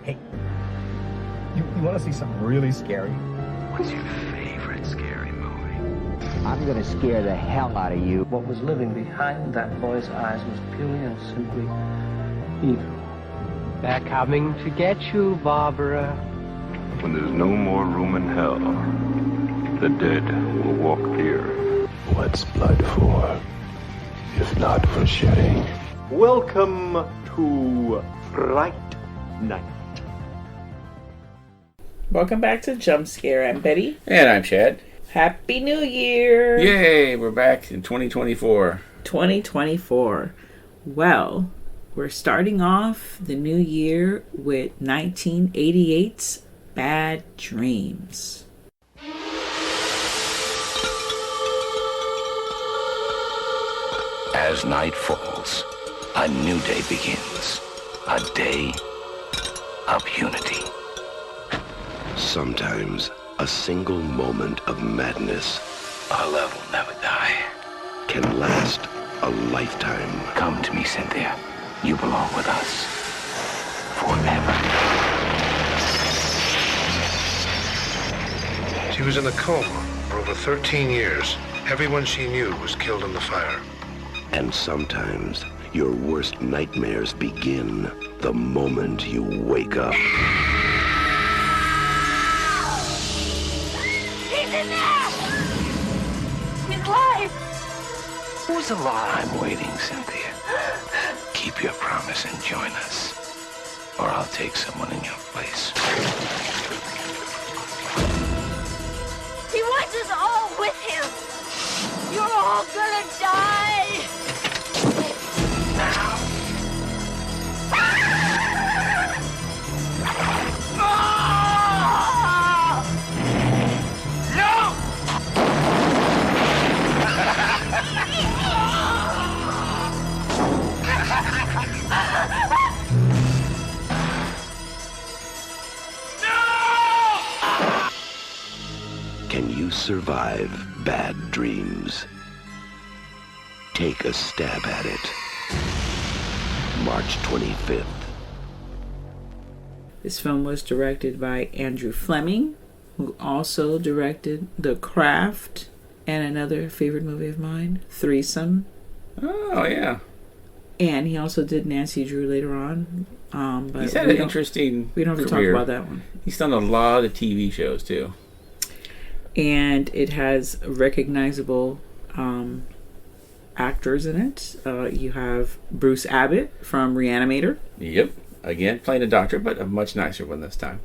Hey, you want to see something really scary? What's your favorite scary movie? I'm gonna scare the hell out of you. What was living behind that boy's eyes was purely and simply evil. They're coming to get you, Barbara. When there's no more room in hell, the dead will walk here. What's blood for, if not for shedding? Welcome to Fright Night. Welcome back to Jump Scare. I'm Betty. And I'm Chad. Happy New Year! Yay, we're back in 2024. 2024. Well, we're starting off the new year with 1988's Bad Dreams. As night falls, a new day begins. A day of unity. Sometimes a single moment of madness, Our love will never die. can last a lifetime. Come to me, Cynthia. You belong with us. Forever. She was in a coma for over 13 years. Everyone she knew was killed in the fire. And sometimes your worst nightmares begin the moment you wake up. He's in there! He's alive! Who's alive? I'm waiting, Cynthia. Keep your promise and join us. Or I'll take someone in your place. He wants us all with him! You're all gonna die! Now. Can you survive bad dreams? Take a stab at it. March 25th. This film was directed by Andrew Fleming, who also directed The Craft and another favorite movie of mine, Threesome. Oh, yeah. And he also did Nancy Drew later on. But He's had an interesting We don't have to career. talk about that one. He's done a lot of TV shows, too. And it has recognizable actors in it. You have Bruce Abbott from Reanimator. Yep. Again, playing a doctor, but a much nicer one this time.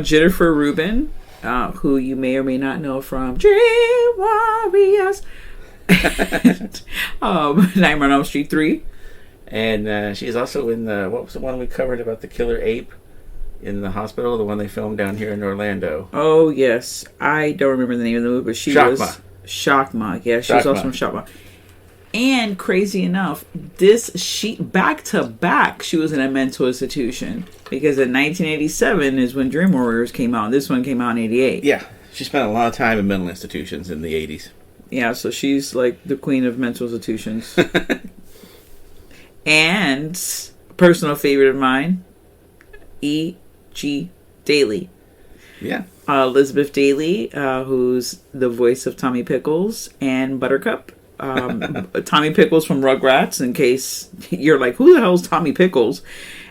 Jennifer Rubin, who you may or may not know from Dream Warriors. Nightmare on Elm Street 3. And she's also in the, what was the one we covered about the killer ape in the hospital? The one they filmed down here in Orlando. Oh, yes. I don't remember the name of the movie, but she was Shakma. Yeah, she was also from Shakma. And crazy enough, back to back, she was in a mental institution, because in 1987 is when Dream Warriors came out. This one came out in 88. Yeah, she spent a lot of time in mental institutions in the 80s. Yeah, so she's like the queen of mental institutions. And personal favorite of mine, E.G. Daily. Yeah. Elizabeth Daily, who's the voice of Tommy Pickles and Buttercup. Tommy Pickles from Rugrats, in case you're like, who the hell is Tommy Pickles?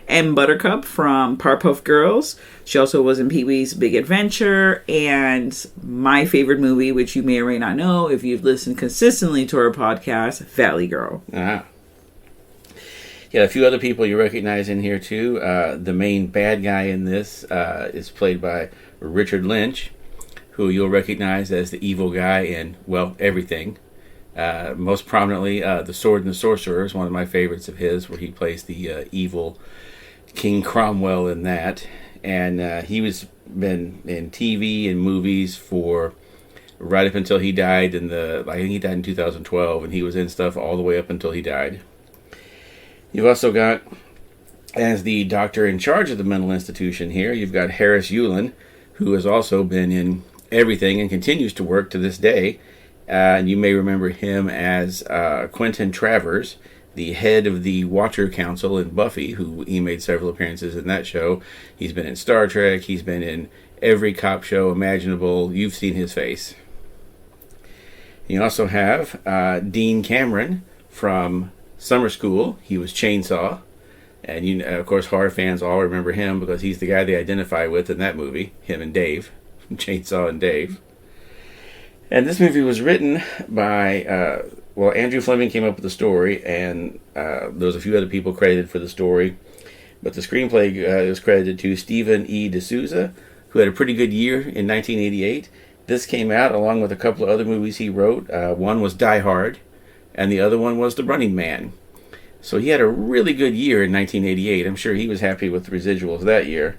And Buttercup from Powerpuff Girls. She also was in Pee-wee's Big Adventure, and my favorite movie, which you may or may not know if you've listened consistently to our podcast, Valley Girl. Ah. Yeah, a few other people you recognize in here too. The main bad guy in this is played by Richard Lynch, who you'll recognize as the evil guy in, well, everything. Most prominently, The Sword and the Sorcerer is one of my favorites of his, where he plays the evil King Cromwell in that. And he was been in TV and movies for right up until he died I think he died in 2012, and he was in stuff all the way up until he died. You've also got, as the doctor in charge of the mental institution here, you've got Harris Yulin, who has also been in everything and continues to work to this day. And you may remember him as Quentin Travers the head of the Watcher Council in Buffy, who he made several appearances in that show. He's been in Star Trek. He's been in every cop show imaginable. You've seen his face. You also have Dean Cameron from Summer School. He was Chainsaw. And, of course, horror fans all remember him because he's the guy they identify with in that movie. Him and Dave. Chainsaw and Dave. And this movie was written by... Andrew Fleming came up with the story, and there was a few other people credited for the story. But the screenplay is credited to Stephen E. D'Souza, who had a pretty good year in 1988. This came out along with a couple of other movies he wrote. One was Die Hard, and the other one was The Running Man. So he had a really good year in 1988. I'm sure he was happy with the residuals that year.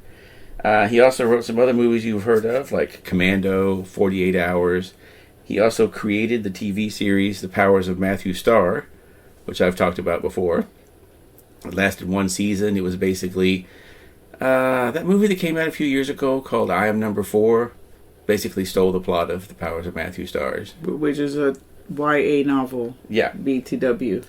He also wrote some other movies you've heard of, like Commando, 48 Hours. He also created the TV series The Powers of Matthew Starr, which I've talked about before. It lasted one season. It was basically that movie that came out a few years ago called I Am Number 4. Basically stole the plot of The Powers of Matthew Starr. Which is a YA novel. Yeah. BTW.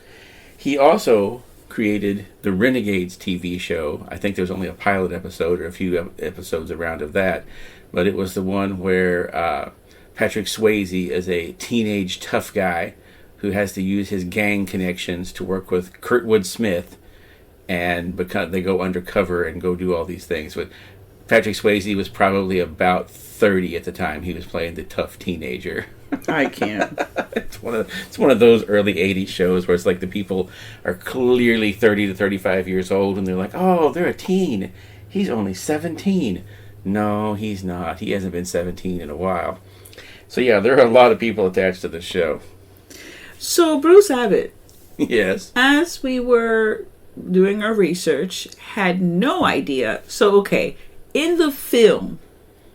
He also created the Renegades TV show. I think there's only a pilot episode or a few episodes around of that. But it was the one where... Patrick Swayze is a teenage tough guy who has to use his gang connections to work with Kurtwood Smith, and they go undercover and go do all these things. But Patrick Swayze was probably about 30 at the time he was playing the tough teenager. I can't. It's one of those early 80s shows where it's like the people are clearly 30 to 35 years old, and they're like, oh, they're a teen. He's only 17. No, he's not. He hasn't been 17 in a while. So yeah, there are a lot of people attached to this show. So Bruce Abbott, yes, as we were doing our research, had no idea. So okay, in the film,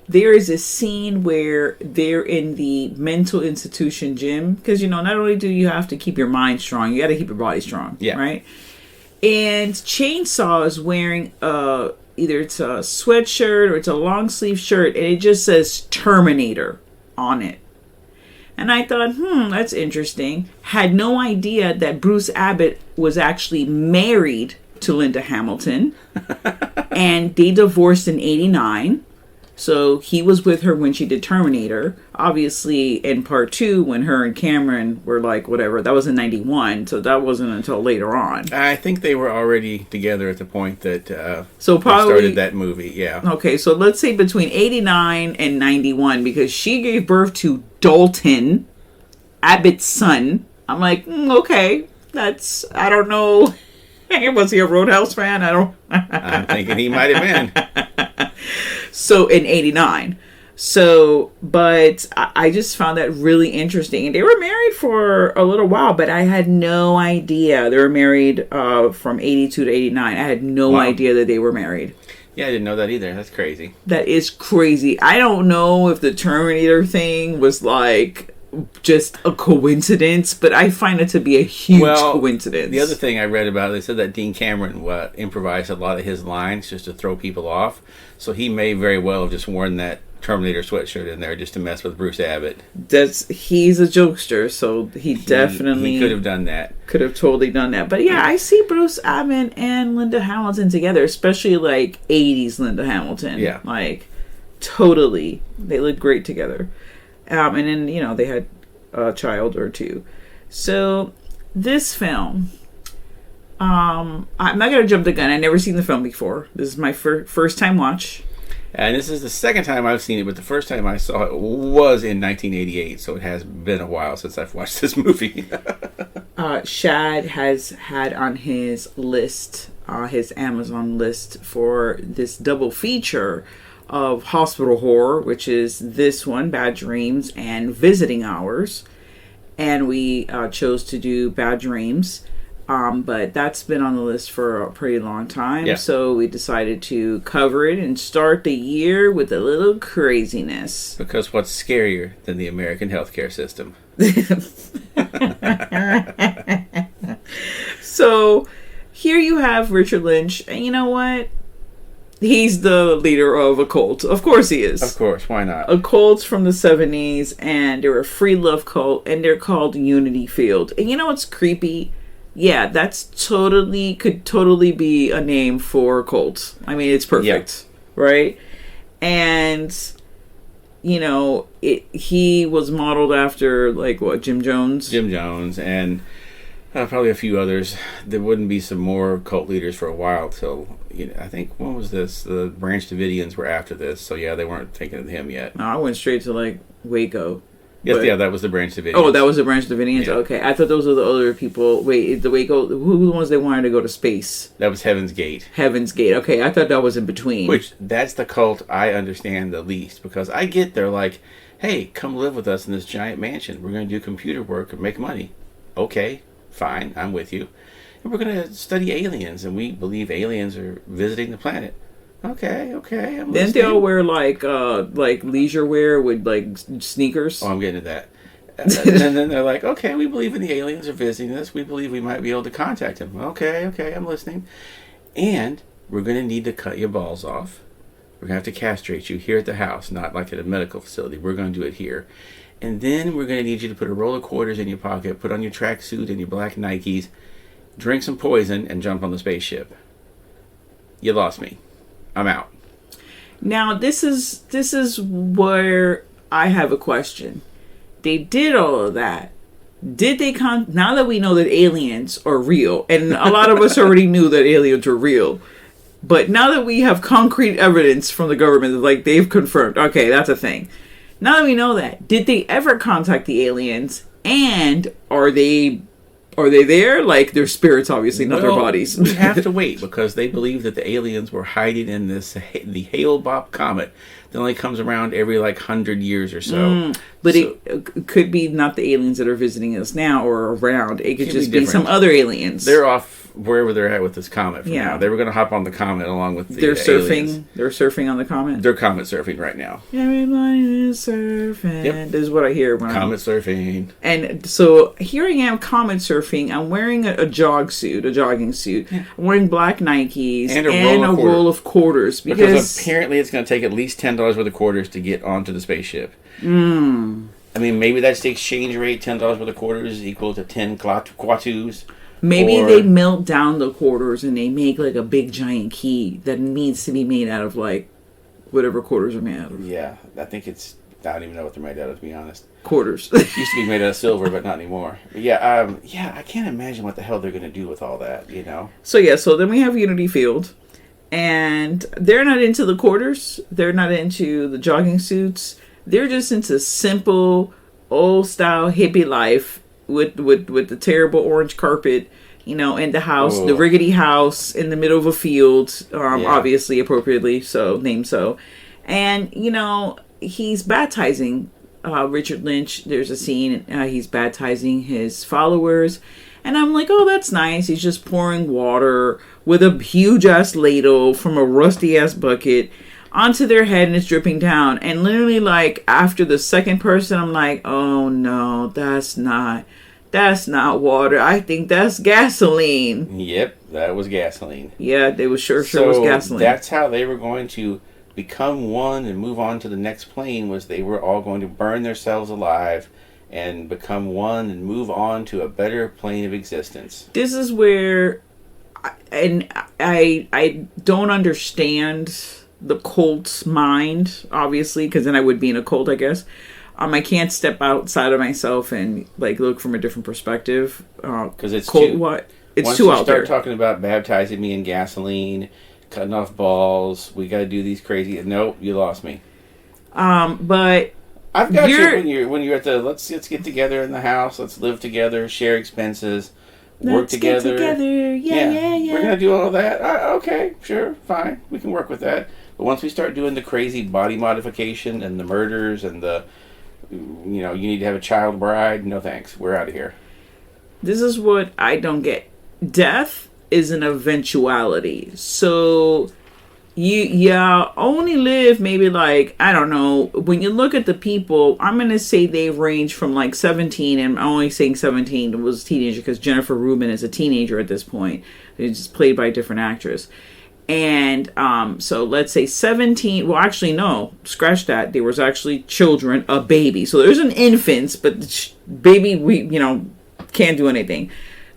there is a scene where they're in the mental institution gym, because not only do you have to keep your mind strong, you got to keep your body strong. Yeah. Right. And Chainsaw is wearing either it's a sweatshirt or it's a long sleeve shirt, and it just says Terminator on it. And I thought, that's interesting. Had no idea that Bruce Abbott was actually married to Linda Hamilton. And they divorced in 89. So he was with her when she did Terminator. Obviously, in part 2, when her and Cameron were like, whatever, that was in 91. So that wasn't until later on. I think they were already together at the point that so probably, they started that movie, yeah. Okay, so let's say between 89 and 91, because she gave birth to Dalton, Abbott's son. I'm like, okay, I don't know. Was he a Roadhouse fan? I'm thinking he might have been. So in 89. So, but I just found that really interesting. And they were married for a little while, but I had no idea. They were married from 82 to 89. I had no idea that they were married. Yeah, I didn't know that either. That's crazy. That is crazy. I don't know if the Terminator thing was like just a coincidence, but I find it to be a huge coincidence. The other thing I read about it, they said that Dean Cameron improvised a lot of his lines just to throw people off. So he may very well have just worn that Terminator sweatshirt in there just to mess with Bruce Abbott. He's a jokester, so he definitely could have done that. Could have totally done that. But yeah, I see Bruce Abbott and Linda Hamilton together, especially like 80s Linda Hamilton. Yeah. Like totally. They look great together. And then, they had a child or two. So this film, I'm not going to jump the gun. I've never seen the film before. This is my first time watch. And this is the second time I've seen it, but the first time I saw it was in 1988, so it has been a while since I've watched this movie. Shad has had on his list, his Amazon list, for this double feature of hospital horror, which is this one, Bad Dreams, and Visiting Hours. And we chose to do Bad Dreams. But that's been on the list for a pretty long time. Yeah. So we decided to cover it and start the year with a little craziness. Because what's scarier than the American healthcare system? So here you have Richard Lynch. And you know what? He's the leader of a cult. Of course he is. Of course, why not? A cult from the 70s, and they're a free love cult, and they're called Unity Field. And you know what's creepy? yeah, could totally be a name for a cult. I mean, it's perfect, right? And he was modeled after like what, Jim Jones, and probably a few others. There wouldn't be some more cult leaders for a while till I think, when was this? The Branch Davidians were after this, so yeah, they weren't thinking of him yet. No, I went straight to like Waco. Yes, that was the Branch Davidians. Oh, that was the Branch Davidians? Yeah. Okay. I thought those were the other people. Wait, the Waco, who were the ones that wanted to go to space? That was Heaven's Gate. Heaven's Gate. Okay, I thought that was in between. Which, that's the cult I understand the least, because I get they're like, hey, come live with us in this giant mansion. We're going to do computer work and make money. Okay, fine, I'm with you. And we're going to study aliens, and we believe aliens are visiting the planet. Okay, I'm listening. Then they all wear like leisure wear with like sneakers. Oh, I'm getting to that. And then they're like, okay, we believe in the aliens are visiting us. We believe we might be able to contact them. Okay, I'm listening. And we're going to need to cut your balls off. We're going to have to castrate you here at the house, not like at a medical facility. We're going to do it here. And then we're going to need you to put a roll of quarters in your pocket, put on your tracksuit and your black Nikes, drink some poison, and jump on the spaceship. You lost me. I'm out. Now, this is where I have a question. They did all of that. Did they now that we know that aliens are real, and a lot of us already knew that aliens are real, but now that we have concrete evidence from the government, like they've confirmed, okay, that's a thing. Now that we know that, did they ever contact the aliens, and are they there? Like, their spirits, obviously, not their bodies. We have to wait, because they believe that the aliens were hiding in the Hale-Bopp comet that only comes around every, 100 years or so. But it could be not the aliens that are visiting us now or around. It could just be some other aliens. They're off wherever they're at with this comet for now. They were going to hop on the comet along with the aliens. They're surfing on the comet? They're comet surfing right now. Everybody is surfing. Yep. This is what I hear when comet surfing. And so here I am comet surfing. I'm wearing a jogging suit. Yeah. I'm wearing black Nikes and a roll of quarters. Because apparently it's going to take at least $10 worth of quarters to get onto the spaceship. I mean, maybe that's the exchange rate. $10 worth of quarters is equal to 10 kwatus. Maybe they melt down the quarters and they make a big giant key that needs to be made out of whatever quarters are made out of. Yeah, I think it's. I don't even know what they're made out of, to be honest. Quarters. Used to be made out of silver, but not anymore. But I can't imagine what the hell they're going to do with all that. So then we have Unity Field, and they're not into the quarters. They're not into the jogging suits. They're just into simple, old-style hippie life with the terrible orange carpet, in the house, the rickety house in the middle of a field, obviously, appropriately, named so. And, he's baptizing Richard Lynch. There's a scene, he's baptizing his followers. And I'm like, oh, that's nice. He's just pouring water with a huge-ass ladle from a rusty-ass bucket onto their head, and it's dripping down. And literally, after the second person, I'm like, oh no, that's not water. I think that's gasoline. Yep, that was gasoline. Yeah, they was sure was gasoline. That's how they were going to become one and move on to the next plane, was they were all going to burn themselves alive and become one and move on to a better plane of existence. This is where I don't understand the cult's mind, obviously, because then I would be in a cult, I guess. I can't step outside of myself and look from a different perspective. Because it's cult, too. What? It's once too out there. Once you start talking about baptizing me in gasoline, cutting off balls, we got to do these crazy. Nope, you lost me. But I've got you when you're at the let's get together in the house. Let's live together, share expenses, work together. Get together. Yeah. We're gonna do all that. Okay, sure, fine. We can work with that. But once we start doing the crazy body modification and the murders and the, you need to have a child bride, no thanks. We're out of here. This is what I don't get. Death is an eventuality. So you only live maybe I don't know. When you look at the people, I'm going to say they range from 17, and I'm only saying 17 was a teenager because Jennifer Rubin is a teenager at this point. It's just played by a different actress. And so let's say 17. Well, actually, no. Scratch that. There was actually children, a baby. So there's an infant, but baby, we can't do anything.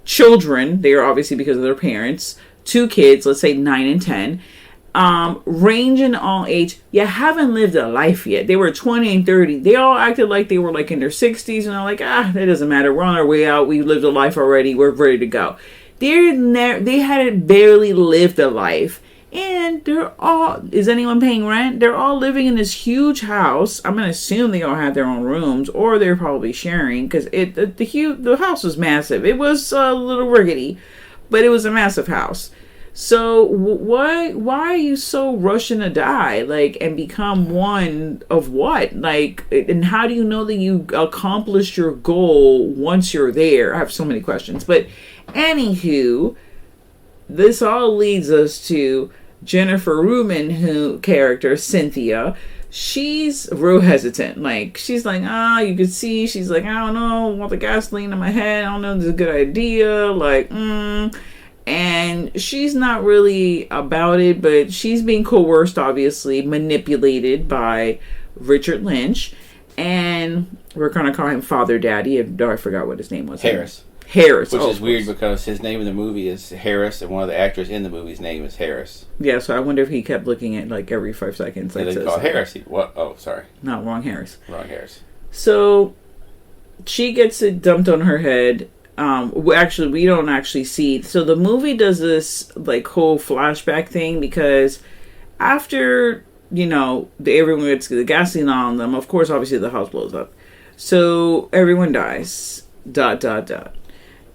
children. They are obviously because of their parents. 2 kids, let's say 9 and 10. Range in all age. You haven't lived a life yet. They were 20 and 30. They all acted like they were like in their 60s, and I'm like, that doesn't matter. We're on our way out. We lived a life already. We're ready to go. They hadn't barely lived a life. And they're all, is anyone paying rent? They're all living in this huge house. I'm going to assume they all have their own rooms, or they're probably sharing, because the house was massive. It was a little rickety, but it was a massive house. So why are you so rushing to die, like, and become one of what? Like, and how do you know that you accomplished your goal once you're there? I have so many questions. But anywho, this all leads us to Jennifer Rubin, character Cynthia. She's real hesitant. Like, she's like, you could see, she's like, I don't know, I want the gasoline in my head. I don't know if this is a good idea. Like, and she's not really about it, but she's being coerced, obviously, manipulated by Richard Lynch. And we're going to call him Father Daddy. I forgot what his name was. Harris. Harris. Which is weird because his name in the movie is Harris, and one of the actors in the movie's name is Harris. Yeah, so I wonder if he kept looking at, like, every 5 seconds. Like, they call Harris. What? Oh, sorry. No, wrong Harris. Wrong Harris. So she gets it dumped on her head. Actually, we don't actually see. So the movie does this, like, whole flashback thing because after, everyone gets the gasoline on them, of course, obviously the house blows up. So everyone dies. ...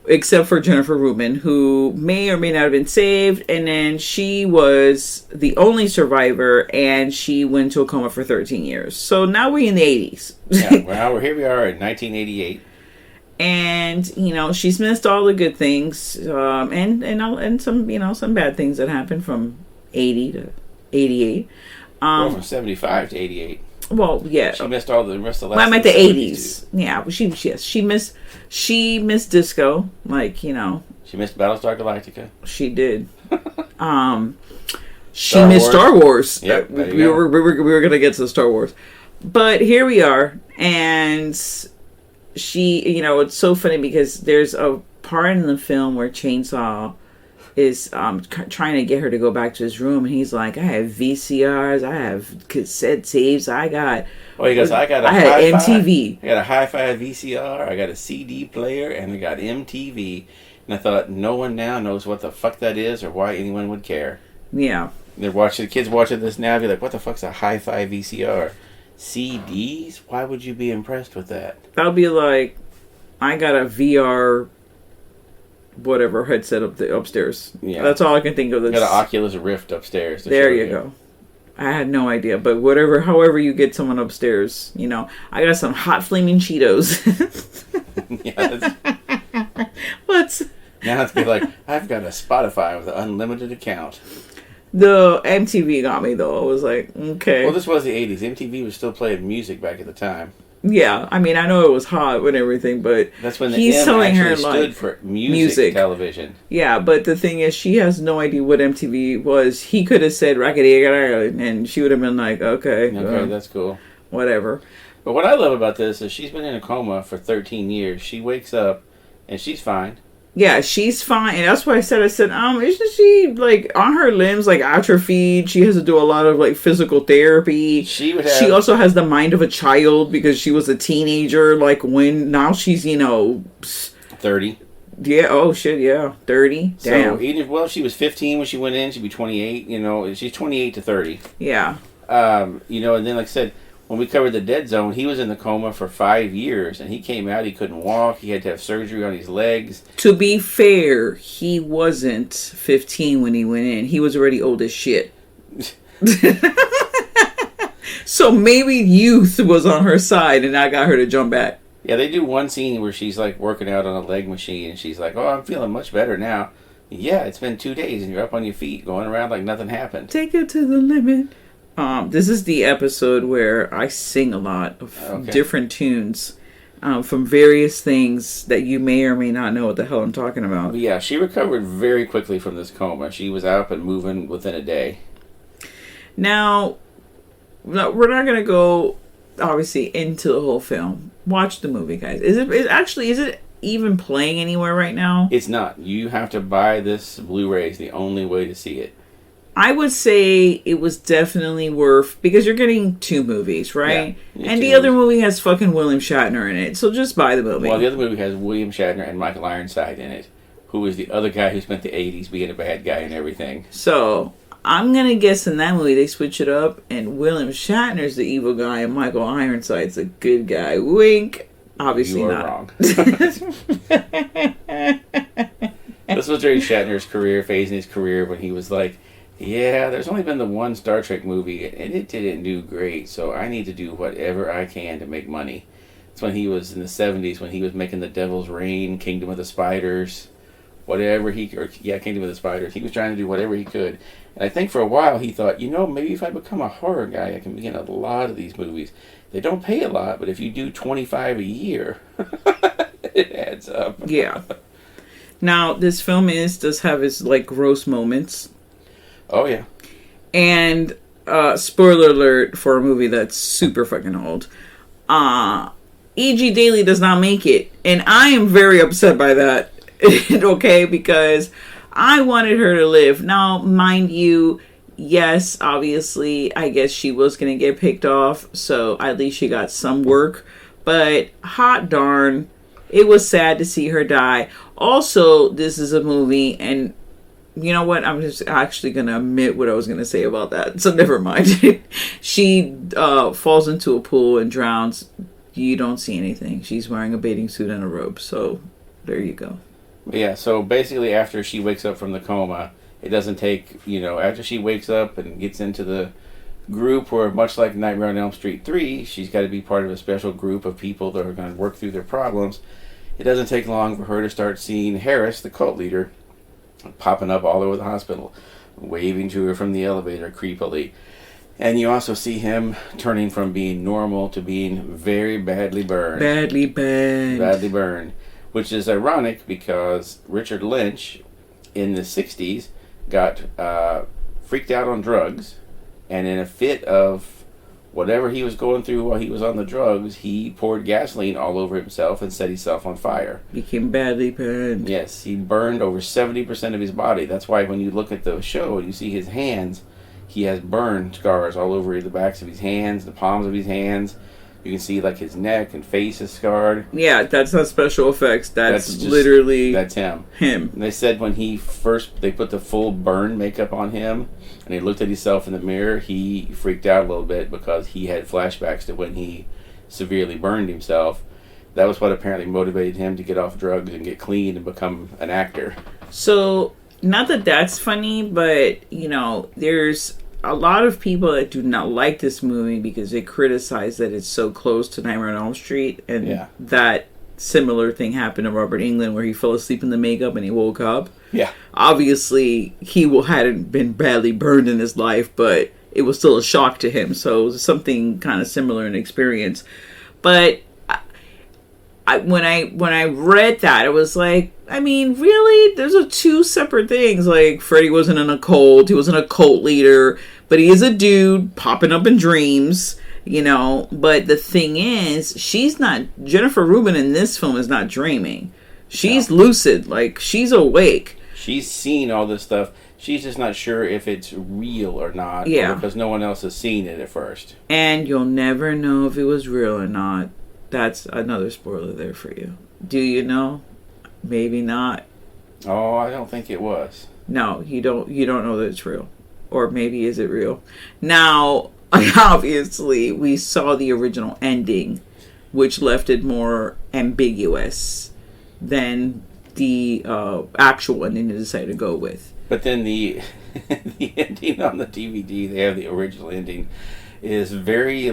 Except for Jennifer Rubin, who may or may not have been saved, and then she was the only survivor, and she went into a coma for 13 years. So now we're in the 80s. Yeah, well, here we are in 1988. And, she's missed all the good things, and some, some bad things that happened from 80 to 88. From 75 to 88. Well, yeah. She missed all the rest of the last. Well, I'm at the 80s. Yeah, she missed disco, like, She missed Battlestar Galactica. She did. She missed Star Wars. Yep, we were gonna get to Star Wars, but here we are, and she, it's so funny because there's a part in the film where Chainsaw is trying to get her to go back to his room, and he's like, I have VCRs, I have cassette tapes, I got had MTV. I got a hi-fi VCR, I got a CD player, and I got MTV. And I thought, no one now knows what the fuck that is or why anyone would care. Yeah. The kids watching this now be like, what the fuck's a hi-fi VCR? CDs? Why would you be impressed with that? That'll be like, I got a VR whatever headset upstairs. Yeah, that's all I can think of. Got an Oculus Rift upstairs. There you go. I had no idea, but however you get someone upstairs, I got some hot flaming Cheetos. Yeah. What's now it's be like, I've got a Spotify with an unlimited account. The MTV got me though. I was like, okay. Well, this was the 80s. MTV was still playing music back at the time. Yeah, I mean, I know it was hot and everything, but that's when he's M telling her stood like for music television. Yeah, but the thing is, she has no idea what MTV was. He could have said "rackety," and she would have been like, "Okay, that's cool, whatever." But what I love about this is she's been in a coma for 13 years. She wakes up and she's fine. Yeah, she's fine, and that's why I said, isn't she like on her limbs like atrophied? She has to do a lot of like physical therapy. She also has the mind of a child because she was a teenager. Like now she's 30. Yeah. Oh shit. Yeah. 30. Damn. So she was 15 when she went in. She'd be 28. She's 28 to 30. Yeah. And then like I said, when we covered the Dead Zone, he was in the coma for 5 years, and he came out. He couldn't walk. He had to have surgery on his legs. To be fair, he wasn't 15 when he went in. He was already old as shit. So maybe youth was on her side, and I got her to jump back. Yeah, they do one scene where she's like working out on a leg machine, and she's like, "Oh, I'm feeling much better now." Yeah, it's been 2 days, and you're up on your feet, going around like nothing happened. Take it to the limit. This is the episode where I sing a lot of different tunes from various things that you may or may not know what the hell I'm talking about. But yeah, she recovered very quickly from this coma. She was up and moving within a day. Now, we're not going to go, obviously, into the whole film. Watch the movie, guys. Is it even playing anywhere right now? It's not. You have to buy this Blu-ray. It's the only way to see it. I would say it was definitely worth, because you're getting 2 movies, right? Yeah, and the other movie has fucking William Shatner in it, so just buy the movie. Well, the other movie has William Shatner and Michael Ironside in it, who is the other guy who spent the 80s being a bad guy and everything. So, I'm going to guess in that movie they switch it up, and William Shatner's the evil guy, and Michael Ironside's the good guy. Wink. Obviously you are not. Wrong. This was during Shatner's career, phase in his career, when he was like, yeah, there's only been the one Star Trek movie, and it didn't do great, so I need to do whatever I can to make money. It's when he was in the 70s, when he was making The Devil's Reign, Kingdom of the Spiders, Kingdom of the Spiders. He was trying to do whatever he could. And I think for a while he thought, maybe if I become a horror guy, I can be in a lot of these movies. They don't pay a lot, but if you do 25 a year, it adds up. Yeah. Now, this film does have its, gross moments. Oh, yeah. And, spoiler alert for a movie that's super fucking old. E.G. Daily does not make it. And I am very upset by that. Okay? Because I wanted her to live. Now, mind you, yes, obviously, I guess she was going to get picked off. So, at least she got some work. But, hot darn, it was sad to see her die. Also, this is a movie, and you know what? I'm just actually going to admit what I was going to say about that. So never mind. She falls into a pool and drowns. You don't see anything. She's wearing a bathing suit and a robe. So there you go. Yeah, so basically after she wakes up from the coma, it doesn't take, after she wakes up and gets into the group where, much like Nightmare on Elm Street 3, she's got to be part of a special group of people that are going to work through their problems. It doesn't take long for her to start seeing Harris, the cult leader, popping up all over the hospital, waving to her from the elevator creepily. And you also see him turning from being normal to being very badly burned. Badly burned. Which is ironic because Richard Lynch in the 60s got freaked out on drugs, and in a fit of whatever he was going through while he was on the drugs, he poured gasoline all over himself and set himself on fire. Became badly burned. Yes, he burned over 70% of his body. That's why when you look at the show and you see his hands, he has burn scars all over the backs of his hands, the palms of his hands. You can see his neck and face is scarred. Yeah, that's not special effects. That's literally... That's him. And they said when they put the full burn makeup on him, and he looked at himself in the mirror, he freaked out a little bit because he had flashbacks to when he severely burned himself. That was what apparently motivated him to get off drugs and get clean and become an actor. So, not that that's funny, but, there's a lot of people that do not like this movie because they criticize that it's so close to Nightmare on Elm Street, and that similar thing happened to Robert Englund where he fell asleep in the makeup and he woke up. Yeah. Obviously, he hadn't been badly burned in his life, but it was still a shock to him. So it was something kind of similar in experience. But when I read that, it was like, I mean, really? Those are 2 separate things. Freddy wasn't in a cult. He wasn't a cult leader. But he is a dude popping up in dreams, But the thing is, Jennifer Rubin in this film is not dreaming. She's lucid. She's awake. She's seen all this stuff. She's just not sure if it's real or not. Yeah. Or because no one else has seen it at first. And you'll never know if it was real or not. That's another spoiler there for you. Do you know? Maybe not. Oh, I don't think it was. No, you don't know that it's real. Or maybe is it real? Now, obviously, we saw the original ending, which left it more ambiguous than the actual ending they decided to go with. But then the ending on the DVD, they have the original ending, is very,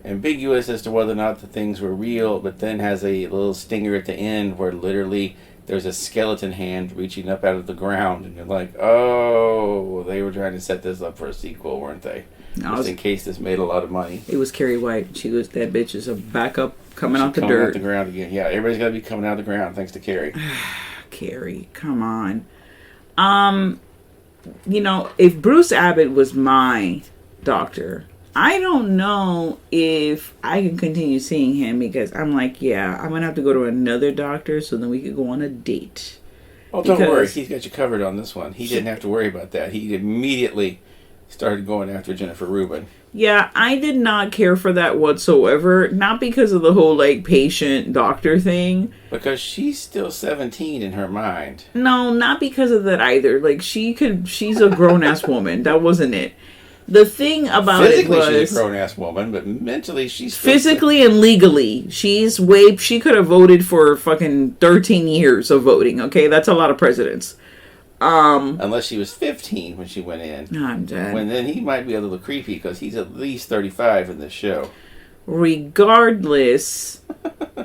ambiguous as to whether or not the things were real, but then has a little stinger at the end where literally there's a skeleton hand reaching up out of the ground, and you're like, oh, they were trying to set this up for a sequel, weren't they? Just in case this made a lot of money. It was Carrie White. That bitch is a backup coming out the dirt. Coming out the ground again. Yeah, everybody's got to be coming out of the ground thanks to Carrie. Carrie, come on. If Bruce Abbott was my doctor, I don't know if I can continue seeing him because I'm like, yeah, I'm going to have to go to another doctor so then we could go on a date. Oh, don't worry. He's got you covered on this one. He didn't have to worry about that. He immediately started going after Jennifer Rubin. Yeah, I did not care for that whatsoever. Not because of the whole, like, patient-doctor thing. Because she's still 17 in her mind. No, not because of that either. Like, she's a grown-ass woman. That wasn't it. The thing about physically, it was... she's a grown-ass woman, but mentally, she's... Physically and legally, she could have voted for fucking 13 years of voting, okay? That's a lot of presidents. Unless she was 15 when she went in. I'm dead. When then he might be a little creepy because he's at least 35 in this show. Regardless,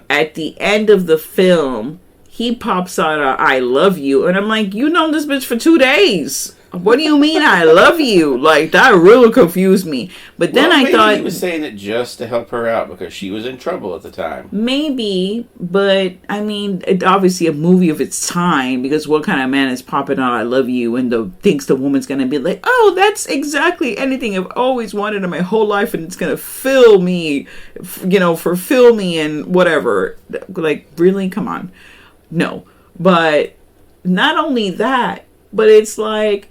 at the end of the film, he pops out a "I love you," and I'm like, you known this bitch for 2 days. What do you mean I love you? Like, that really confused me. But then I thought he was saying it just to help her out because she was in trouble at the time. Maybe, but I mean, it obviously a movie of its time, because what kind of man is popping out "I love you" and thinks the woman's gonna be like, oh, that's exactly anything I've always wanted in my whole life, and it's gonna fulfill me and whatever. Like, really? Come on. No. But not only that, but it's like,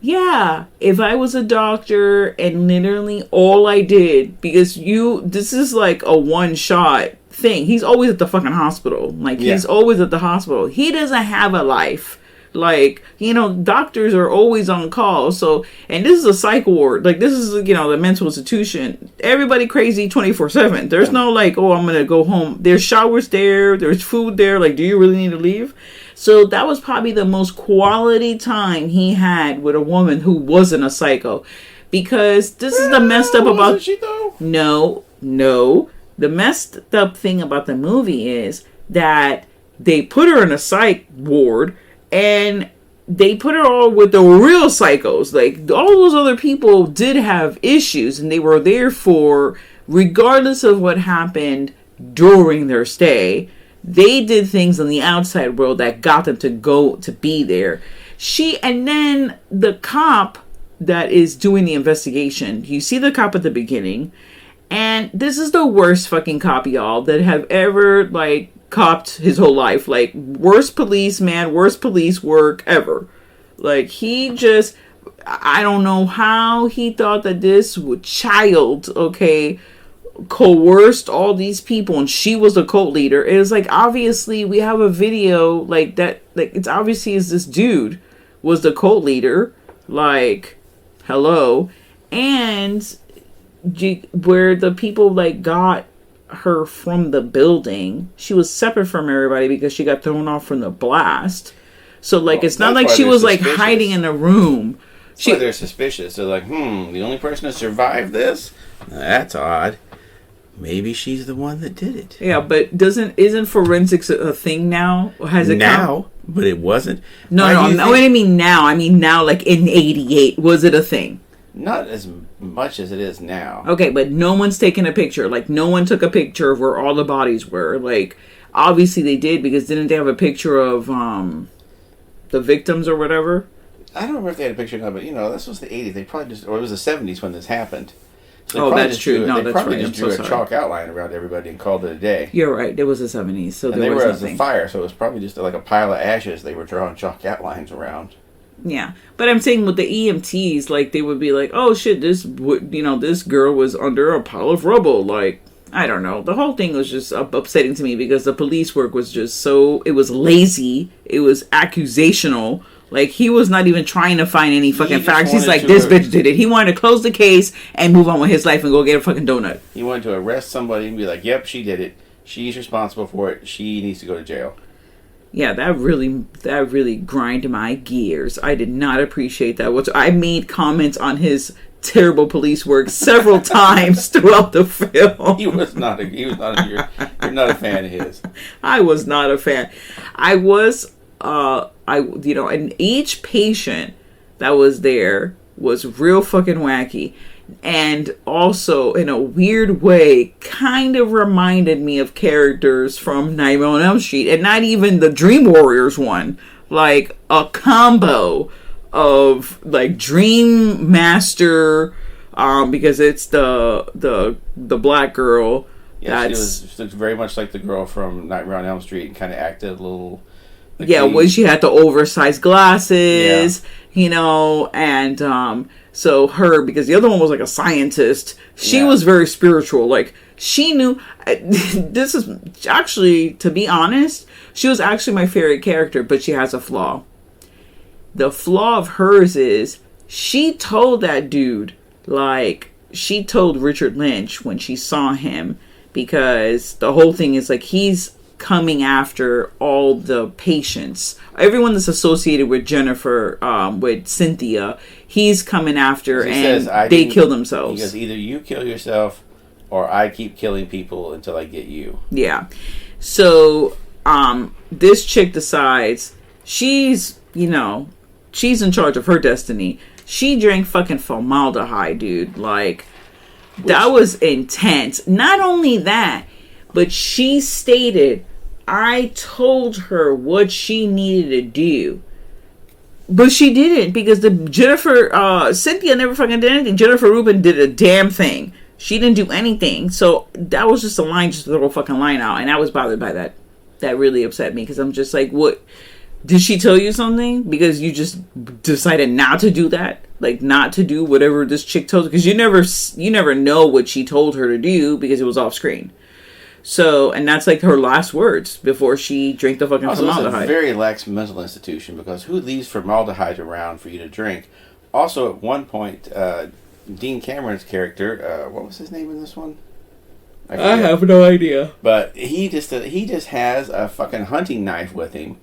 yeah, if I was a doctor and literally all I did, because this is like a one-shot thing. He's always at the fucking hospital. Like, he's always at the hospital. He doesn't have a life. Like, doctors are always on call. So, and this is a psych ward. Like, this is, the mental institution. Everybody crazy 24/7. There's no like, oh, I'm going to go home. There's showers there. There's food there. Like, do you really need to leave? So that was probably the most quality time he had with a woman who wasn't a psycho. Because this is the messed up about... Wasn't she, though? No. The messed up thing about the movie is that they put her in a psych ward and they put her all with the real psychos. Like, all those other people did have issues and they were there for, regardless of what happened during their stay, they did things in the outside world that got them to be there. And then the cop that is doing the investigation, you see the cop at the beginning, and this is the worst fucking cop, y'all, that have ever, like, copped his whole life. Like, worst policeman, worst police work ever. Like, I don't know how he thought that this child, okay, coerced all these people and she was the cult leader. It was like, obviously we have a video like that, like, it's obviously is this dude was the cult leader. Like, hello. And where the people like got her from the building, she was separate from everybody because she got thrown off from the blast. So like, it's not like she was like hiding in a room. That's why they're suspicious. They're like, the only person to survive this? That's odd. Maybe she's the one that did it. Yeah, but isn't forensics a thing now? Has it now? But it wasn't. No. I don't mean now. I mean now, like in '88, was it a thing? Not as much as it is now. Okay, but no one's taken a picture. Like, no one took a picture of where all the bodies were. Like, obviously they did, because didn't they have a picture of the victims or whatever? I don't remember if they had a picture of it, but this was the '80s. They probably or it was the '70s when this happened. So that's true. They probably just drew a chalk outline around everybody and called it a day. You're right. It was the '70s, so and they were as a fire, so it was probably just like a pile of ashes they were drawing chalk outlines around. Yeah, but I'm saying with the EMTs, like, they would be like, "Oh shit, this girl was under a pile of rubble." Like, I don't know. The whole thing was just upsetting to me because the police work was just it was lazy. It was accusational. Like, he was not even trying to find any fucking facts. He's like, this bitch did it. He wanted to close the case and move on with his life and go get a fucking donut. He wanted to arrest somebody and be like, yep, she did it. She's responsible for it. She needs to go to jail. Yeah, that really grinded my gears. I did not appreciate that. I made comments on his terrible police work several times throughout the film. You're not a fan of his. I was not a fan. I was, and each patient that was there was real fucking wacky. And also, in a weird way, kind of reminded me of characters from Nightmare on Elm Street. And not even the Dream Warriors one. Like, a combo of, like, Dream Master, because it's the black girl. Yeah, she looks very much like the girl from Nightmare on Elm Street and kind of acted a little... Like when she had the oversized glasses, you know, and so her, because the other one was like a scientist, she was very spiritual. Like, she knew, this is actually, to be honest, she was actually my favorite character, but she has a flaw. The flaw of hers is, she told that dude, like, she told Richard Lynch when she saw him, because the whole thing is like, he's coming after all the patients, everyone that's associated with Jennifer, with Cynthia, he's coming after, and they kill themselves. He goes, either you kill yourself or I keep killing people until I get you. Yeah. So this chick decides she's in charge of her destiny. She drank fucking formaldehyde, dude. Like, that was intense. Not only that, but she stated, I told her what she needed to do. But she didn't, because Cynthia never fucking did anything. Jennifer Rubin did a damn thing. She didn't do anything. So that was just a line, just a little fucking line out. And I was bothered by that. That really upset me, because I'm just like, what? Did she tell you something? Because you just decided not to do that? Like, not to do whatever this chick told you? Because you never know what she told her to do, because it was off screen. So, and that's like her last words before she drank the fucking formaldehyde. It's a very lax mental institution, because who leaves formaldehyde around for you to drink? Also, at one point, Dean Cameron's character, what was his name in this one? I have no idea. But he just has a fucking hunting knife with him.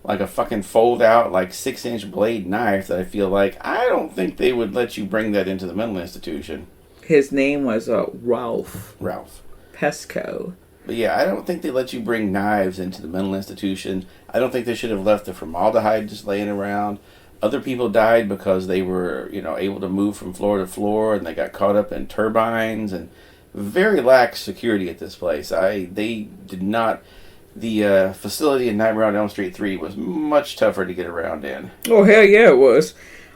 Like a fucking fold-out, like 6-inch blade knife that I feel like, I don't think they would let you bring that into the mental institution. His name was Ralph. Ralph Pesco. But yeah, I don't think they let you bring knives into the mental institution. I don't think they should have left the formaldehyde just laying around. Other people died because they were, able to move from floor to floor, and they got caught up in turbines, and very lax security at this place. They did not... The facility in Nightmare on Elm Street 3 was much tougher to get around in. Oh, hell yeah, it was.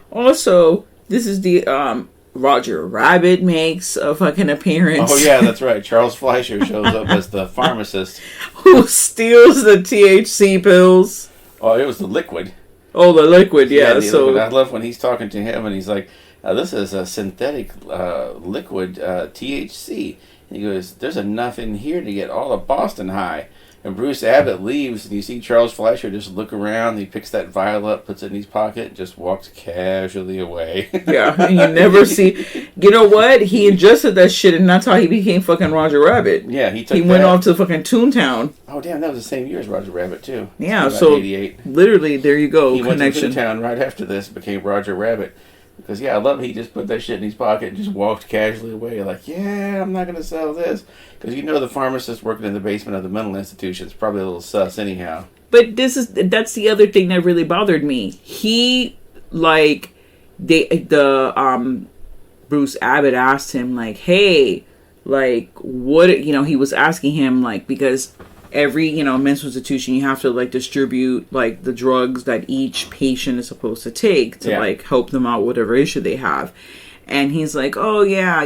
Also, this is the, Roger Rabbit makes a fucking appearance. Oh, yeah, that's right. Charles Fleischer shows up as the pharmacist. Who steals the THC pills. Oh, it was the liquid. Oh, the liquid, yeah. Liquid. I love when he's talking to him, and he's like, this is a synthetic liquid THC. And he goes, there's enough in here to get all of Boston high. And Bruce Abbott leaves, and you see Charles Fleischer just look around. He picks that vial up, puts it in his pocket, and just walks casually away. Yeah, and you never see... You know what? He ingested that shit, and that's how he became fucking Roger Rabbit. Yeah, he went off to fucking Toontown. Oh, damn, that was the same year as Roger Rabbit, too. Yeah, so 88. Literally, there you go, he connection. Went to Toontown right after this, became Roger Rabbit. Because, yeah, I love he just put that shit in his pocket and just walked casually away. Like, yeah, I'm not going to sell this. Because the pharmacist working in the basement of the mental institution is probably a little sus anyhow. But that's the other thing that really bothered me. He, like, Bruce Abbott asked him, like, hey, like, what, he was asking him, like, because every, mental institution, you have to, like, distribute, like, the drugs that each patient is supposed to take to, like, help them out, whatever issue they have. And he's like, oh, yeah,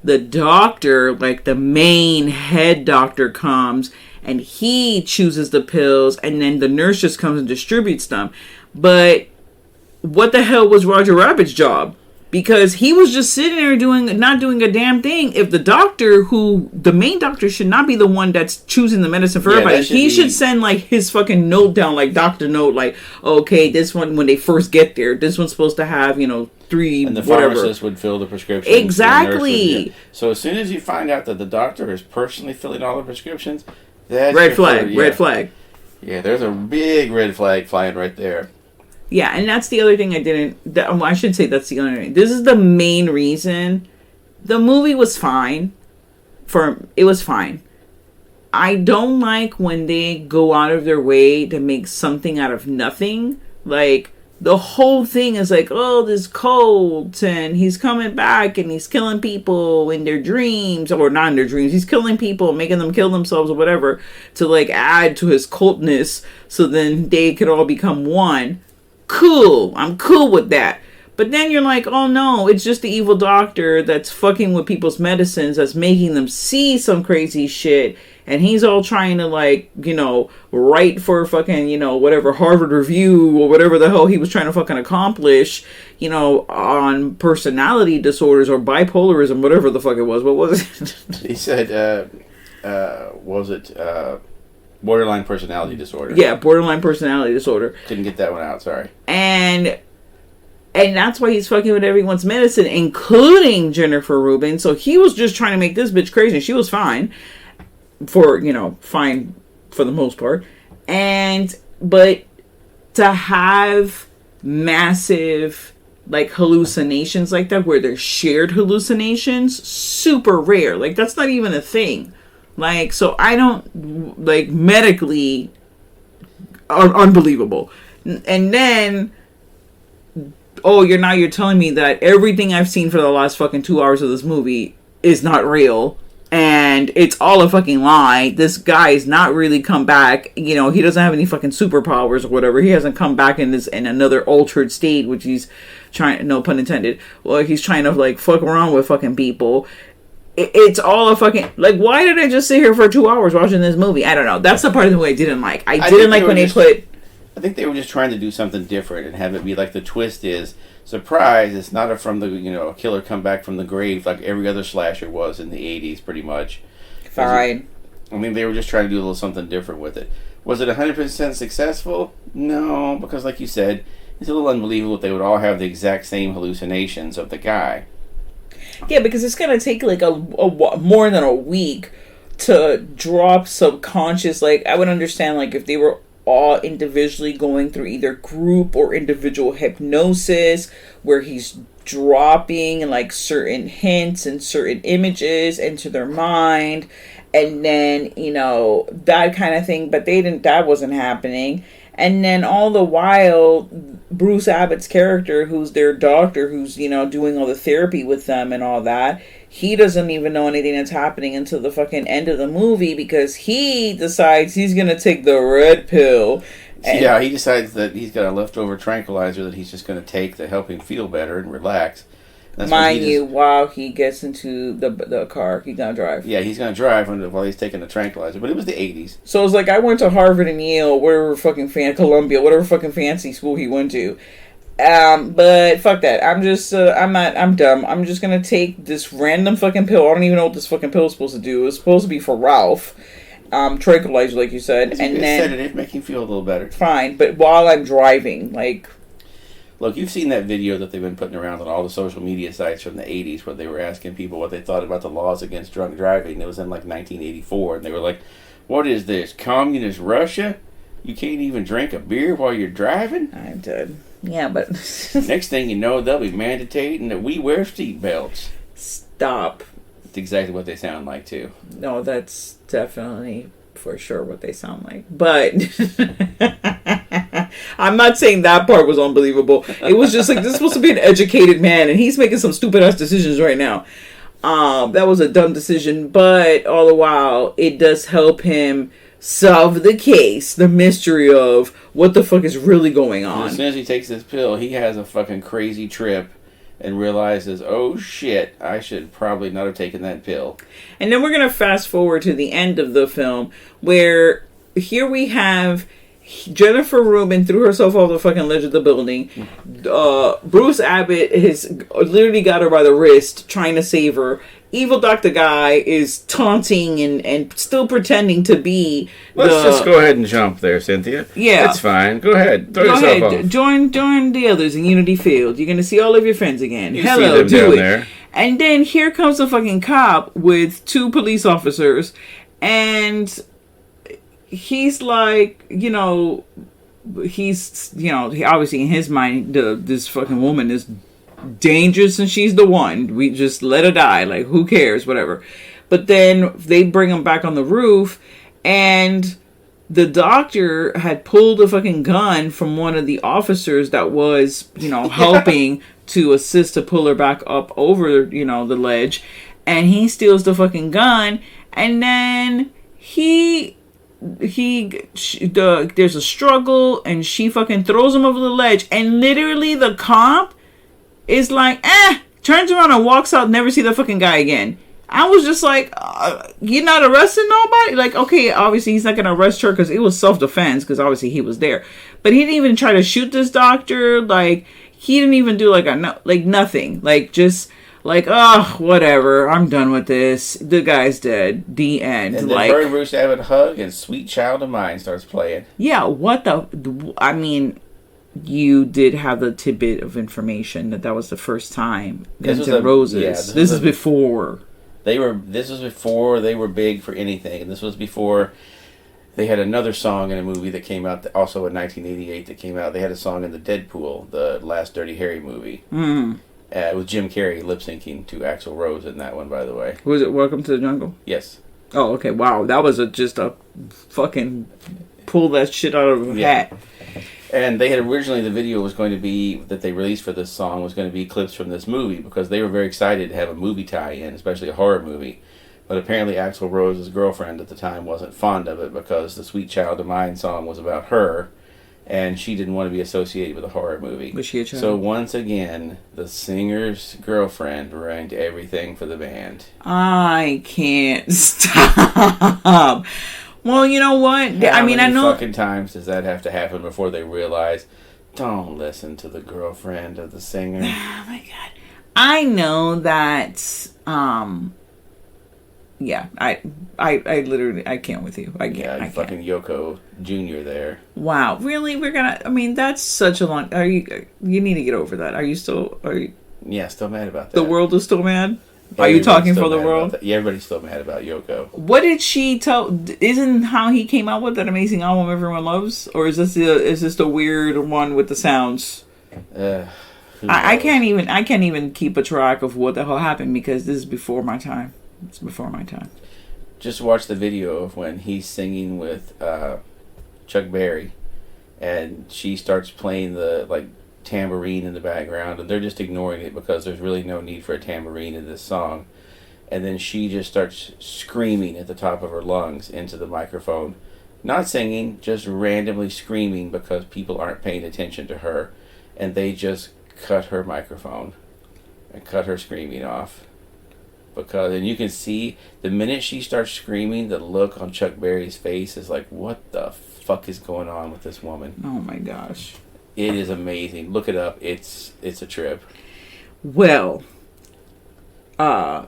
the doctor, like, the main head doctor comes, and he chooses the pills, and then the nurse just comes and distributes them. But what the hell was Roger Rabbit's job? Because he was just sitting there not doing a damn thing. If the main doctor should not be the one that's choosing the medicine for everybody. He should send, like, his fucking note down, like, doctor note, like, okay, this one, when they first get there, this one's supposed to have, 3, and the whatever. Pharmacist would fill the prescriptions. Exactly. So as soon as you find out that the doctor is personally filling all the prescriptions, that's red flag. Yeah, there's a big red flag flying right there. Yeah, and that's the other thing I should say that's the other thing. This is the main reason. The movie was fine. It was fine. I don't like when they go out of their way to make something out of nothing. Like, the whole thing is like, oh, this cult, and he's coming back, and he's killing people in their dreams, or not in their dreams. He's killing people, making them kill themselves or whatever, to, like, add to his cultness, so then they could all become one. Cool. I'm cool with that. But then you're like, oh no, it's just the evil doctor that's fucking with people's medicines, that's making them see some crazy shit. And he's all trying to, like, you know, write for fucking, you know, whatever Harvard Review or whatever the hell he was trying to fucking accomplish, you know, on personality disorders or bipolarism, whatever the fuck it was. What was it? He said, borderline personality disorder. Yeah, borderline personality disorder. Couldn't get that one out, sorry. And that's why he's fucking with everyone's medicine, including Jennifer Rubin. So he was just trying to make this bitch crazy. She was fine. Fine for the most part. But to have massive, like, hallucinations like that, where they're shared hallucinations, super rare. Like, that's not even a thing. Like, so I don't, like, medically, unbelievable. And then, you're telling me that everything I've seen for the last fucking 2 hours of this movie is not real. And it's all a fucking lie. This guy has not really come back. You know, he doesn't have any fucking superpowers or whatever. He hasn't come back in another altered state, which he's trying, no pun intended. Well, he's trying to, like, fuck around with fucking people. It's all a fucking, like, why did I just sit here for 2 hours watching this movie? I don't know. That's the part of the movie I didn't like. I didn't like when they put... I think they were just trying to do something different and have it be like the twist is, surprise, it's not from the, you know, a killer come back from the grave like every other slasher was in the 80s, pretty much. Fine. I mean, they were just trying to do a little something different with it. Was it 100% successful? No, because like you said, it's a little unbelievable if they would all have the exact same hallucinations of the guy. Yeah, because it's going to take like a more than a week to drop subconscious. Like, I would understand, like, if they were all individually going through either group or individual hypnosis where he's dropping like certain hints and certain images into their mind, and then, you know, that kind of thing, but that wasn't happening. And then all the while, Bruce Abbott's character, who's their doctor, who's, you know, doing all the therapy with them and all that, he doesn't even know anything that's happening until the fucking end of the movie, because he decides he's going to take the red pill. Yeah, he decides that he's got a leftover tranquilizer that he's just going to take to help him feel better and relax. Mind you, while he gets into the car, he's going to drive. Yeah, he's going to drive while he's taking the tranquilizer. But it was the 80s. So it's like, I went to Harvard and Yale, whatever fucking Columbia, whatever fucking fancy school he went to. But fuck that. I'm dumb. I'm just going to take this random fucking pill. I don't even know what this fucking pill is supposed to do. It's supposed to be for Ralph. Tranquilizer, like you said. And then sedative, make him feel a little better. Fine, but while I'm driving, like... Look, you've seen that video that they've been putting around on all the social media sites from the 80s where they were asking people what they thought about the laws against drunk driving. It was in like 1984, and they were like, what is this, communist Russia? You can't even drink a beer while you're driving? I'm dead. Yeah, but... Next thing you know, they'll be mandating that we wear seatbelts. Stop. That's exactly what they sound like, too. No, that's definitely for sure what they sound like. But... I'm not saying that part was unbelievable. It was just like, this is supposed to be an educated man, and he's making some stupid ass decisions right now. That was a dumb decision, but all the while, it does help him solve the case, the mystery of what the fuck is really going on. And as soon as he takes this pill, he has a fucking crazy trip and realizes, oh shit, I should probably not have taken that pill. And then we're going to fast forward to the end of the film, where here we have... Jennifer Rubin threw herself off the fucking ledge of the building. Bruce Abbott has literally got her by the wrist, trying to save her. Evil Dr. Guy is taunting and still pretending to be... Let's just go ahead and jump there, Cynthia. Yeah. That's fine. Go ahead. Throw yourself off. Join the others in Unity Field. You're going to see all of your friends again. You Hello, see them do down it. There. And then here comes a fucking cop with 2 police officers, and... he's like, obviously in his mind, this fucking woman is dangerous and she's the one. We just let her die. Like, who cares? Whatever. But then they bring him back on the roof, and the doctor had pulled a fucking gun from one of the officers that was, helping to assist to pull her back up over, the ledge. And he steals the fucking gun, and then there's a struggle, and she fucking throws him over the ledge, and literally the cop is like, turns around and walks out, never see the fucking guy again. I was just like, you're not arresting nobody? Like, okay, obviously he's not going to arrest her because it was self-defense because obviously he was there. But he didn't even try to shoot this doctor. Like, he didn't even do nothing. Like, just like, oh, whatever. I'm done with this. The guy's dead. The end. And then like, her and Bruce Abbott hug and Sweet Child of Mine starts playing. Yeah, what the... I mean... You did have the tidbit of information that was the first time Guns N' Roses. Yeah, this is before This was before they were big for anything, and this was before they had another song in a movie that came out also in 1988. That came out. They had a song in the Deadpool, the last Dirty Harry movie, with Jim Carrey lip syncing to Axl Rose in that one. By the way, was it Welcome to the Jungle? Yes. Oh, okay. Wow, that was just a fucking pull that shit out of a hat. And they had originally, the video was going to be, that they released for this song, was going to be clips from this movie, because they were very excited to have a movie tie-in, especially a horror movie. But apparently Axl Rose's girlfriend at the time wasn't fond of it, because the Sweet Child of Mine song was about her, and she didn't want to be associated with a horror movie. Was she a child? So once again, the singer's girlfriend ruined everything for the band. I can't stop. Well, you know what? How many fucking times does that have to happen before they realize, don't listen to the girlfriend of the singer? Oh my god. I know that, yeah, I literally, I can't with you. I can't. Yeah, fucking Yoko Jr. there. Wow. Really? I mean, that's such a long, you need to get over that. Yeah, still mad about that. The world is still mad? Are you talking for the world? Yeah, everybody's still mad about Yoko. What did she tell? Isn't how he came out with that amazing album everyone loves, or is this the weird one with the sounds? I can't even keep a track of what the hell happened because this is before my time. It's before my time. Just watch the video of when he's singing with Chuck Berry, and she starts playing the tambourine in the background, and they're just ignoring it because there's really no need for a tambourine in this song. And then she just starts screaming at the top of her lungs into the microphone, not singing, just randomly screaming because people aren't paying attention to her, and they just cut her microphone and cut her screaming off. And you can see the minute she starts screaming, the look on Chuck Berry's face is like, what the fuck is going on with this woman? Oh my gosh. It is amazing. Look it up. It's a trip. Well, Guns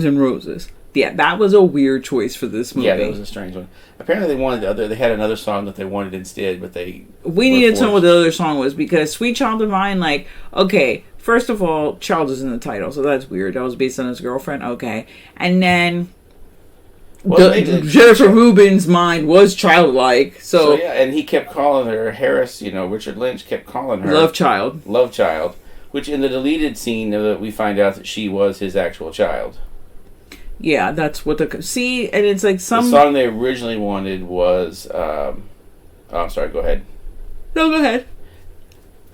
N' Roses. Yeah, that was a weird choice for this movie. Yeah, that was a strange one. Apparently they had another song that they wanted instead, but we needed to know what the other song was because Sweet Child of Mine, okay, first of all, Child is in the title, so that's weird. That was based on his girlfriend. Okay. And then Jennifer Rubin's mind was childlike, so yeah, and he kept calling her Harris. Richard Lynch kept calling her Love Child, which in the deleted scene we find out that she was his actual child. Yeah, that's what and it's like the song they originally wanted was. I'm sorry. Go ahead. No, go ahead.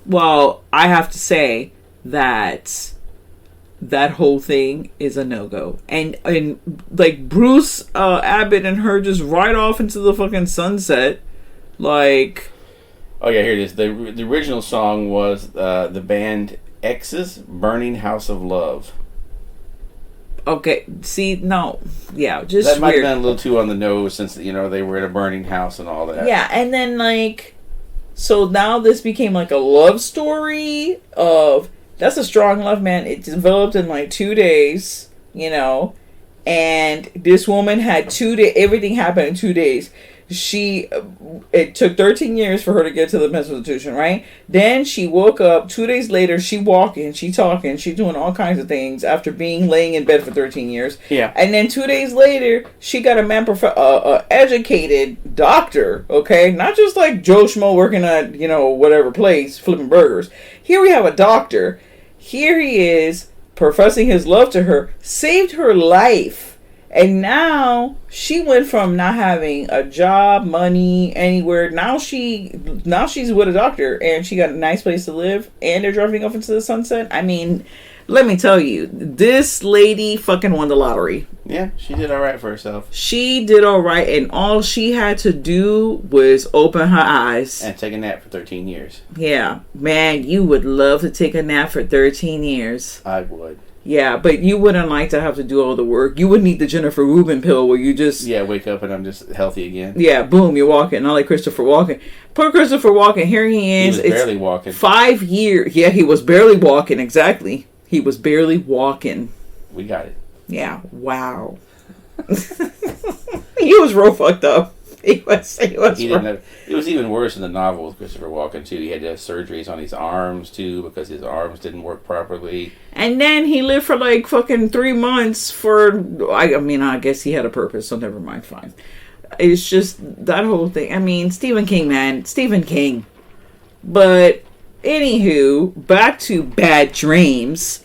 Well, I have to say that whole thing is a no-go. And Bruce Abbott and her just ride off into the fucking sunset. Oh yeah, here it is. The original song was the band X's Burning House of Love. Okay, no. Yeah, just that might weird. have been a little too on the nose since, they were in a burning house and all that. Yeah, and then so now this became a love story of... That's a strong love, man. It developed in 2 days, and this woman had 2 days. Everything happened in 2 days. It took 13 years for her to get to the mental institution, right? Then she woke up 2 days later. She walking, she talking, she doing all kinds of things after being laying in bed for 13 years. Yeah. And then 2 days later, she got a educated doctor. Okay, not just Joe Schmo working at whatever place flipping burgers. Here we have a doctor. Here he is professing his love to her. Saved her life. And now she went from not having a job, money, anywhere. Now she's with a doctor and she got a nice place to live and they're driving off into the sunset. I mean, let me tell you, this lady fucking won the lottery. Yeah, she did all right for herself. She did all right, and all she had to do was open her eyes. And take a nap for 13 years. Yeah. Man, you would love to take a nap for 13 years. I would. Yeah, but you wouldn't like to have to do all the work. You would need the Jennifer Rubin pill where you just... Yeah, wake up and I'm just healthy again. Yeah, boom, you're walking. Not like Christopher Walken. Poor Christopher Walken, here he is. He was barely walking. 5 years. Yeah, he was barely walking, exactly. He was barely walking. We got it. Yeah, wow. He was real fucked up. He didn't have, it was even worse in the novel with Christopher Walken too. He had to have surgeries on his arms too because his arms didn't work properly. And then he lived for like fucking 3 months for. I mean, I guess he had a purpose, so never mind. Fine. It's just that whole thing. I mean, Stephen King, man, Stephen King. But anywho, back to Bad Dreams.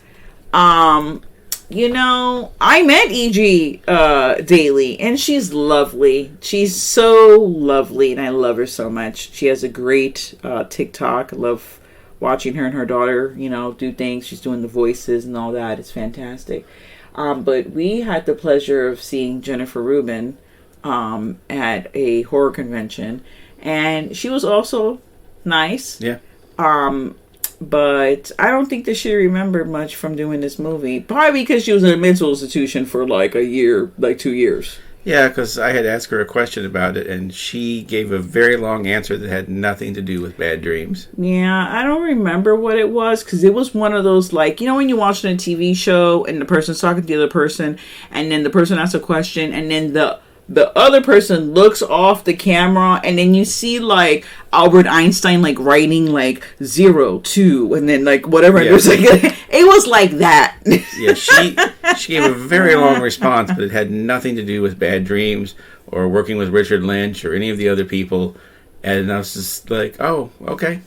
You know, I met E.G. Daily, and she's lovely. She's so lovely, and I love her so much. She has a great TikTok. I love watching her and her daughter, you know, do things. She's doing the voices and all that. It's fantastic. But we had the pleasure of seeing Jennifer Rubin at a horror convention, and she was also nice. Yeah. But I don't think that she remembered much from doing this movie. Probably because she was in a mental institution for like a year, like 2 years. Yeah, because I had asked her a question about it, and she gave a very long answer that had nothing to do with Bad Dreams. Yeah, I don't remember what it was, because it was one of those, like, you know when you're watching a TV show, and the person's talking to the other person, and then the person asks a question, and then the other person looks off the camera, and then you see like Albert Einstein like writing like 0, 2, and then like whatever. Yeah. It was like it was like that. Yeah, she gave a very long response, but it had nothing to do with Bad Dreams or working with Richard Lynch or any of the other people. And I was just like, oh, okay.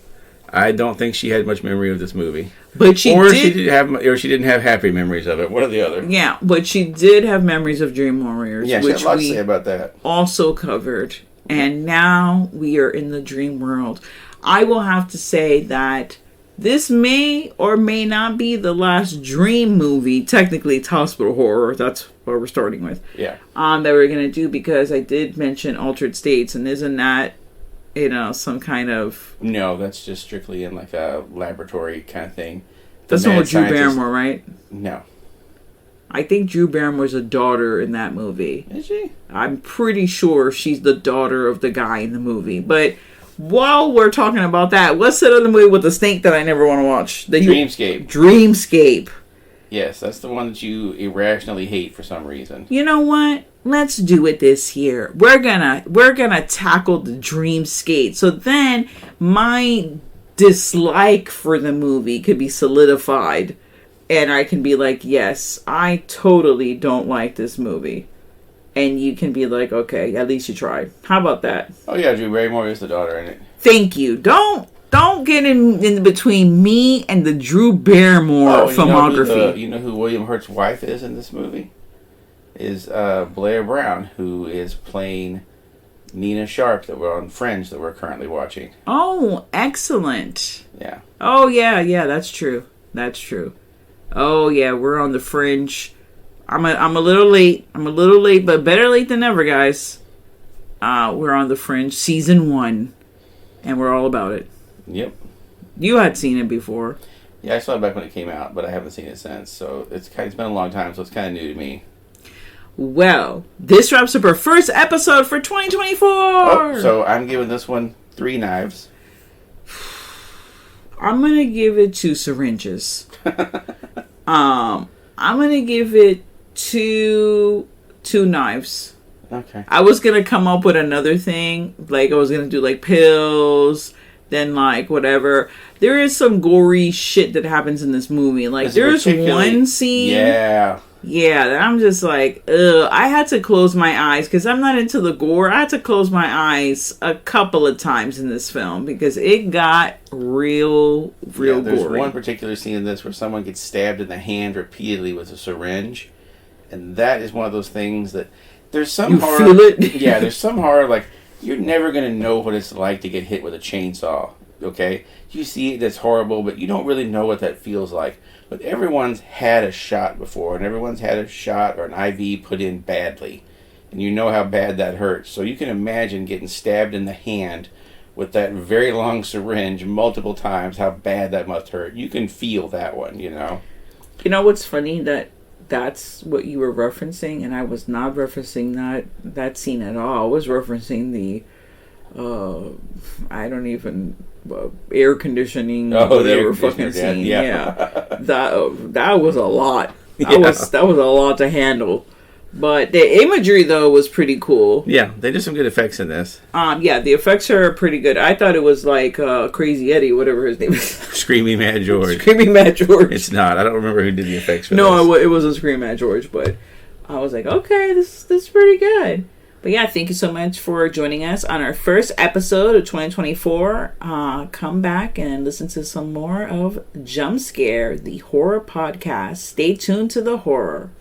I don't think she had much memory of this movie. But she didn't have happy memories of it. One or the other. Yeah, but she did have memories of Dream Warriors, yeah, which she had a lot to say about that. Also covered. And now we are in the dream world. I will have to say that this may or may not be the last Dream movie. Technically, it's hospital horror. That's what we're starting with. Yeah. That we're gonna do, because I did mention Altered States, and isn't that, you know, some kind of... No, that's just strictly in like a laboratory kind of thing. That's not with Drew Barrymore, right? No. I think Drew Barrymore's a daughter in that movie. Is she? I'm pretty sure she's the daughter of the guy in the movie. But while we're talking about that, what's that other movie with the snake that I never want to watch? Dreamscape. Dreamscape. Yes, that's the one that you irrationally hate for some reason. You know what? Let's do it this year. We're gonna tackle the Dreamscape. So then my dislike for the movie could be solidified, and I can be like, yes, I totally don't like this movie. And you can be like, okay, at least you tried. How about that? Oh yeah, Drew Barrymore is the daughter in it. Thank you. Don't get in between me and the Drew Barrymore filmography. You know who William Hurt's wife is in this movie? Is Blair Brown, who is playing Nina Sharp that we're on Fringe that we're currently watching. Oh, excellent. Yeah. Oh, yeah, that's true. That's true. Oh, yeah, we're on the Fringe. I'm a little late. But better late than never, guys. We're on the Fringe, season 1, and we're all about it. Yep. You had seen it before. Yeah, I saw it back when it came out, but I haven't seen it since. So it's been a long time, so it's kind of new to me. Well, this wraps up our first episode for 2024. Oh, so I'm giving this one 3 knives. I'm gonna give it 2 syringes. I'm gonna give it 2 knives. Okay. I was gonna come up with another thing, like I was gonna do like pills, then like whatever. There is some gory shit that happens in this movie. Like there's one scene. Yeah, that I'm just like, ugh. I had to close my eyes because I'm not into the gore. I had to close my eyes a couple of times in this film because it got real There's gory. one particular scene in this where someone gets stabbed in the hand repeatedly with a syringe, And that is one of those things that there's some You horror. feel it? Yeah, there's some horror like you're never going to know what it's like to get hit with a chainsaw. Okay? You see it, that's horrible, but you don't really know what that feels like. But everyone's had a shot before, and everyone's had a shot or an IV put in badly. And you know how bad that hurts. So you can imagine getting stabbed in the hand with that very long syringe multiple times, how bad that must hurt. You can feel that one, you know. You know what's funny? That's what you were referencing, and I was not referencing that scene at all. I was referencing the I don't even air conditioning. Oh, the air fucking conditioner, scene. yeah. That was a lot. Yeah. That was a lot to handle. But the imagery though was pretty cool. Yeah, they did some good effects in this. Yeah, the effects are pretty good. I thought it was like Crazy Eddie, whatever his name is. Screaming Mad George. Screaming Mad George. It's not. I don't remember who did the effects for this. No, it wasn't Screaming Mad George, but I was like, okay, this is pretty good. But yeah, thank you so much for joining us on our first episode of 2024. Come back and listen to some more of Jump Scare, the horror podcast. Stay tuned to the horror.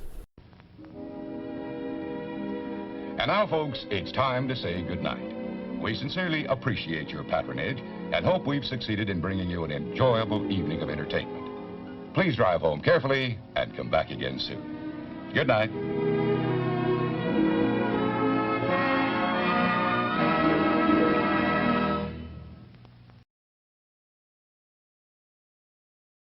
And now, folks, it's time to say goodnight. We sincerely appreciate your patronage and hope we've succeeded in bringing you an enjoyable evening of entertainment. Please drive home carefully and come back again soon. Good night.